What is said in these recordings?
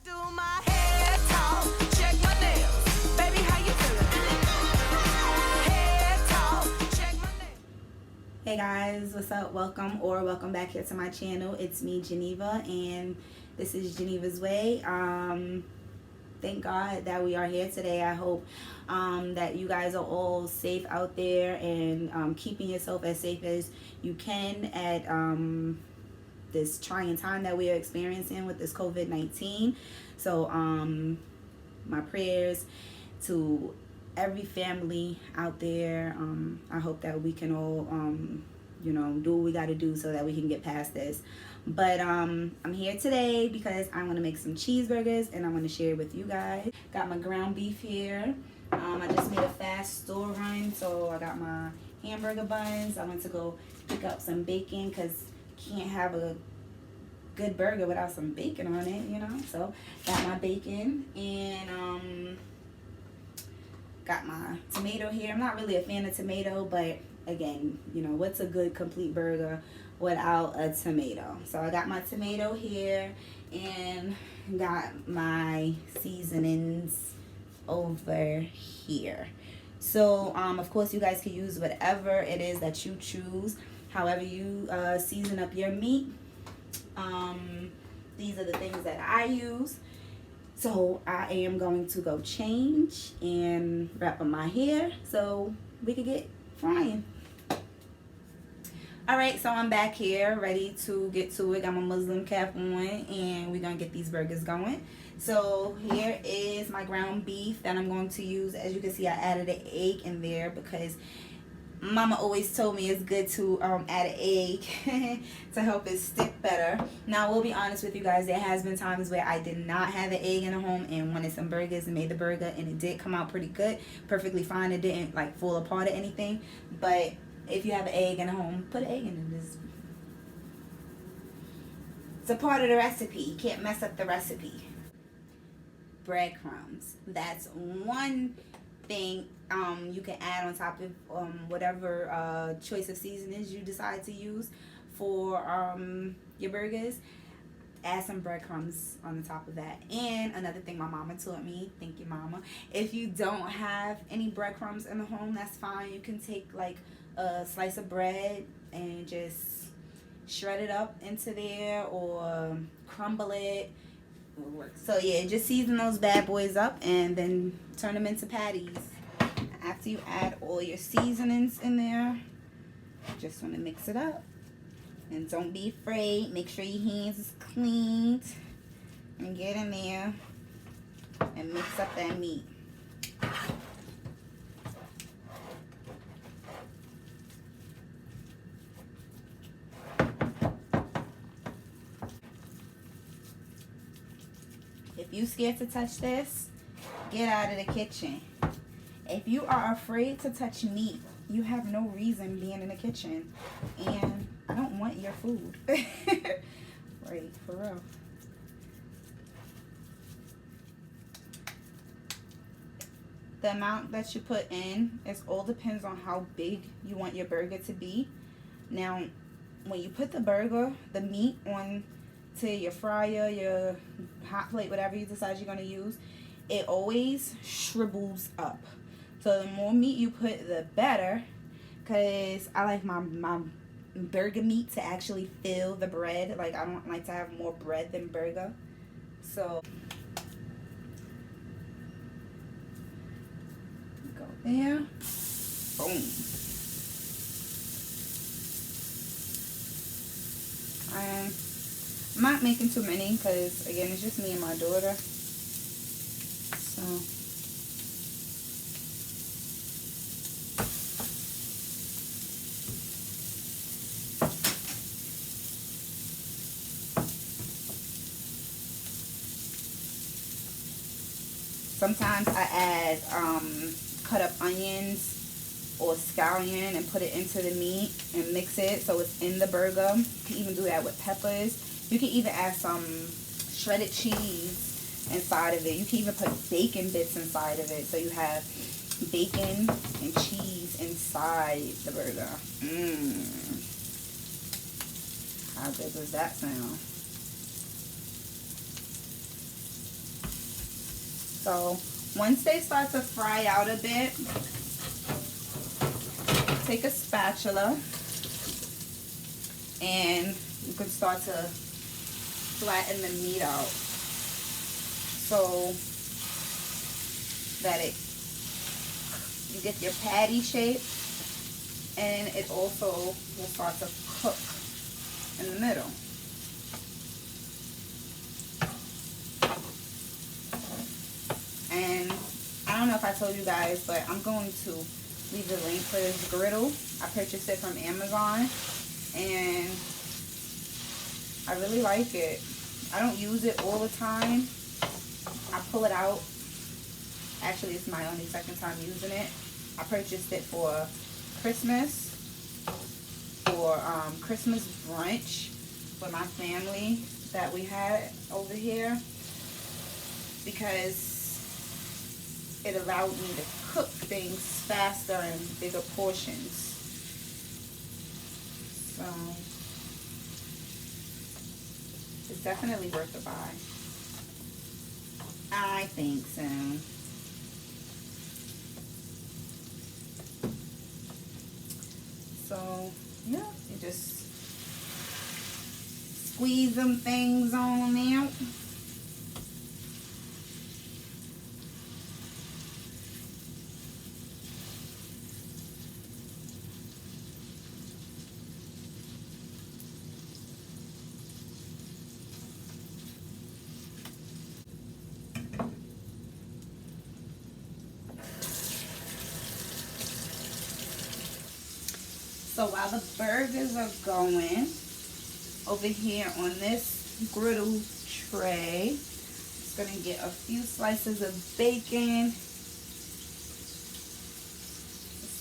Do my hair talk, check my nails. Baby, how you feeling? Hair talk, check my nails. Hey guys, what's up? Welcome back here to my channel. It's me, Geneva, and this is Geneva's Way. Thank God that we are here today. I hope that you guys are all safe out there and keeping yourself as safe as you can at this trying time that we are experiencing with this COVID-19. So my prayers to every family out there. I hope that we can all do what we got to do so that we can get past this. But I'm here today because I want to make some cheeseburgers and I want to share it with you guys. Got my ground beef here. I just made a fast store run, so I got my hamburger buns. I went to go pick up some bacon because can't have a good burger without some bacon on it, so got my bacon and got my tomato here. I'm not really a fan of tomato, but again, what's a good complete burger without a tomato? So I got my tomato here and got my seasonings over here. So of course you guys can use whatever it is that you choose, however you season up your meat. These are the things that I use. So I am going to go change and wrap up my hair so we can get frying. Alright, so I'm back here ready to get to it. Got my Muslim cap on and we're going to get these burgers going. So here is my ground beef that I'm going to use. As you can see, I added an egg in there because Mama always told me it's good to add an egg to help it stick better. Now, I will be honest with you guys. There has been times where I did not have an egg in the home and wanted some burgers and made the burger, and it did come out pretty good, perfectly fine. It didn't like fall apart or anything. But if you have an egg in the home, put an egg in it. It's a part of the recipe. You can't mess up the recipe. Breadcrumbs. That's one thing you can add on top of whatever choice of seasonings you decide to use for your burgers. Add some breadcrumbs on the top of that. And another thing my mama taught me, thank you mama, if you don't have any breadcrumbs in the home, that's fine. You can take like a slice of bread and just shred it up into there or crumble it. So yeah, just season those bad boys up and then turn them into patties. After you add all your seasonings in there, just want to mix it up. And don't be afraid. Make sure your hands is cleaned. And get in there and mix up that meat. If you scared to touch this, get out of the kitchen. If you are afraid to touch meat, you have no reason being in the kitchen. And I don't want your food. Right, for real. The amount that you put in, it all depends on how big you want your burger to be. Now, when you put the meat on to your fryer, your hot plate, whatever you decide you're going to use, it always shrivels up. So the more meat you put, the better, because I like my burger meat to actually fill the bread. Like, I don't like to have more bread than burger. So go there. Boom. I'm not making too many because, again, it's just me and my daughter. So sometimes I add cut up onions or scallion and put it into the meat and mix it so it's in the burger. You can even do that with peppers. You can even add some shredded cheese inside of it. You can even put bacon bits inside of it. So you have bacon and cheese inside the burger. How good does that sound? So once they start to fry out a bit, take a spatula and you can start to flatten the meat out so that you get your patty shape, and it also will start to cook in the middle. And I don't know if I told you guys, but I'm going to leave the link for this griddle. I purchased it from Amazon and I really like it. I don't use it all the time. I pull it out. Actually, it's my only second time using it. I purchased it for Christmas, for Christmas brunch with my family that we had over here, because it allowed me to cook things faster in bigger portions. So it's definitely worth the buy. I think so. So yeah, you just squeeze them things on out. So while the burgers are going, over here on this griddle tray, just gonna get a few slices of bacon.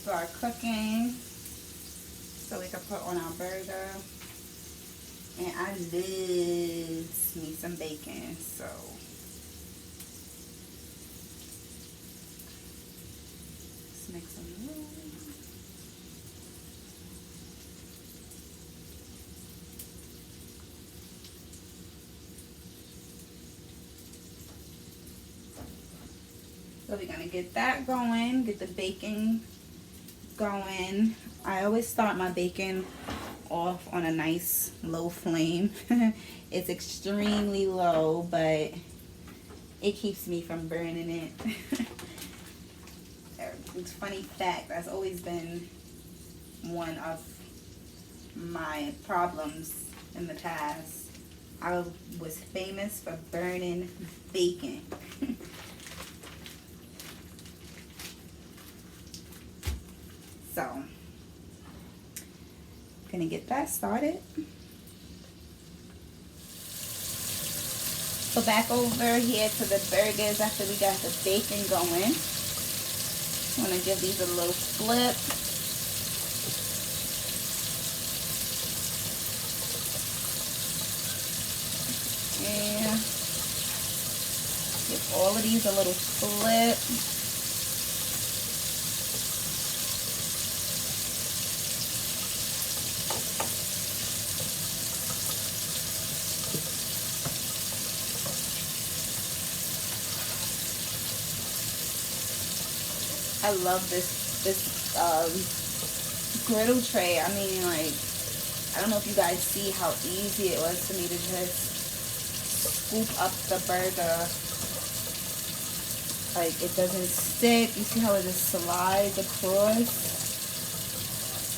Start cooking so we can put on our burger. And I love me some bacon, so let's make some room. So we're gonna get that going, get the bacon going. I always start my bacon off on a nice low flame. It's extremely low, but it keeps me from burning it. It's a funny fact, that's always been one of my problems in the past. I was famous for burning bacon. So, gonna get that started. So back over here to the burgers after we got the bacon going. I'm gonna give these a little flip. And give all of these a little flip. I love this griddle tray. I mean, like, I don't know if you guys see how easy it was for me to just scoop up the burger. Like, it doesn't stick. You see how it just slides across?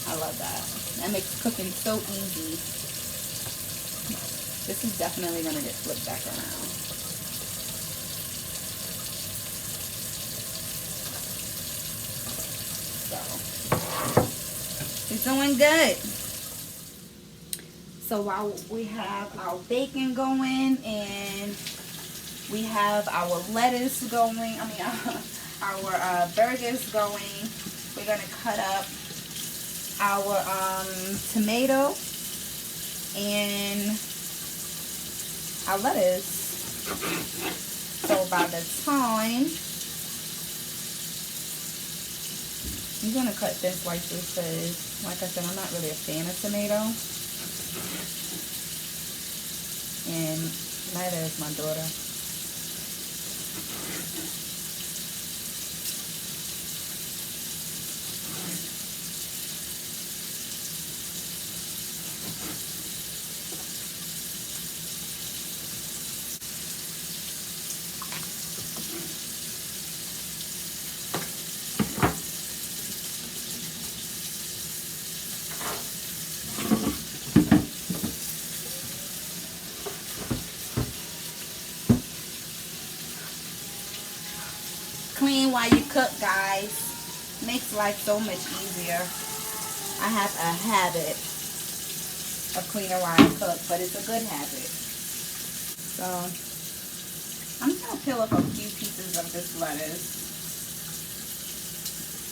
I love that. That makes cooking so easy. This is definitely going to get flipped back around. It's doing good. So while we have our bacon going and we have our lettuce going, our burgers going, we're gonna cut up our tomato and our lettuce. So by the time, I'm gonna cut thin slices because, like I said, I'm not really a fan of tomato, and neither is my daughter. Clean while you cook, guys. Makes life so much easier. I have a habit of cleaning while I cook, but it's a good habit. So I'm just gonna peel up a few pieces of this lettuce.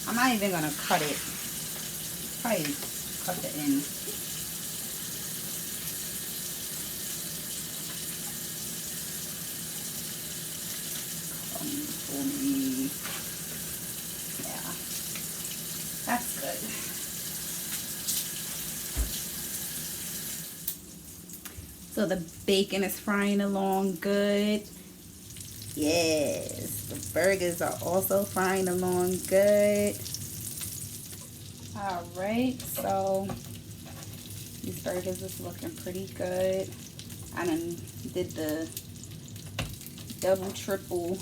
I'm not even gonna cut it. Probably cut the end. For me. Yeah, that's good. So the bacon is frying along good. Yes, the burgers are also frying along good. All right, so these burgers is looking pretty good. I done did the double, triple,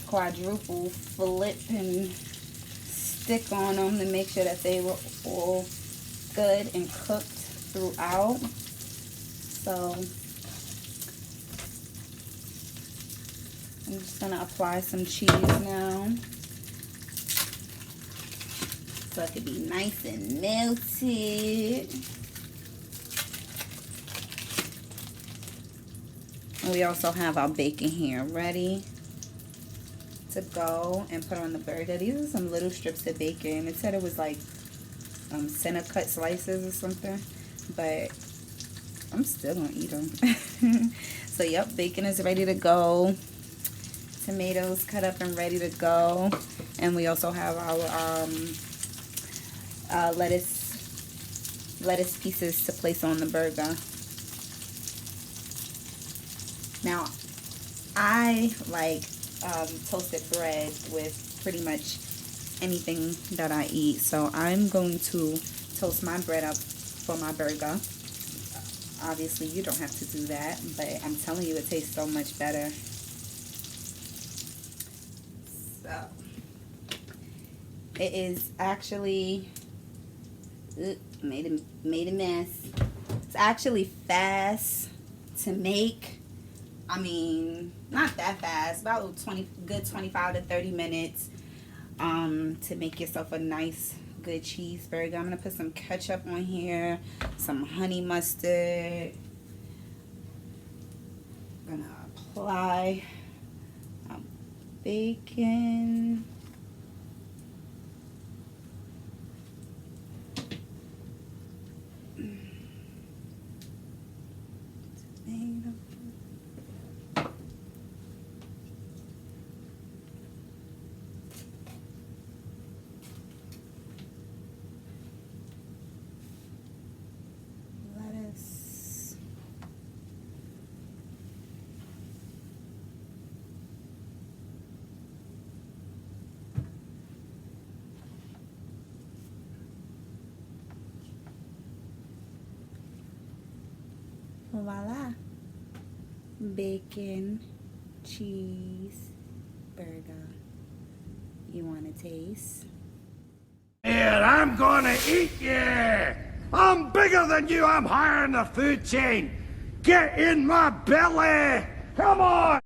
quadruple flip and stick on them to make sure that they were all good and cooked throughout. So I'm just gonna apply some cheese now so it can be nice and melted. And we also have our bacon here ready to go and put on the burger. These are some little strips of bacon. It said it was like center cut slices or something, but I'm still gonna eat them. So yep, bacon is ready to go. Tomatoes cut up and ready to go. And we also have our lettuce pieces to place on the burger. Now I like toasted bread with pretty much anything that I eat, so I'm going to toast my bread up for my burger. Obviously you don't have to do that, but I'm telling you it tastes so much better. So it is actually made a mess. It's actually fast to make. I mean, not that fast, about 25 to 30 minutes to make yourself a nice, good cheeseburger. I'm going to put some ketchup on here, some honey mustard. I'm going to apply bacon. Tomato. Voila, bacon cheese burger. You want to taste? Here, I'm gonna eat you! I'm bigger than you, I'm higher in the food chain! Get in my belly! Come on!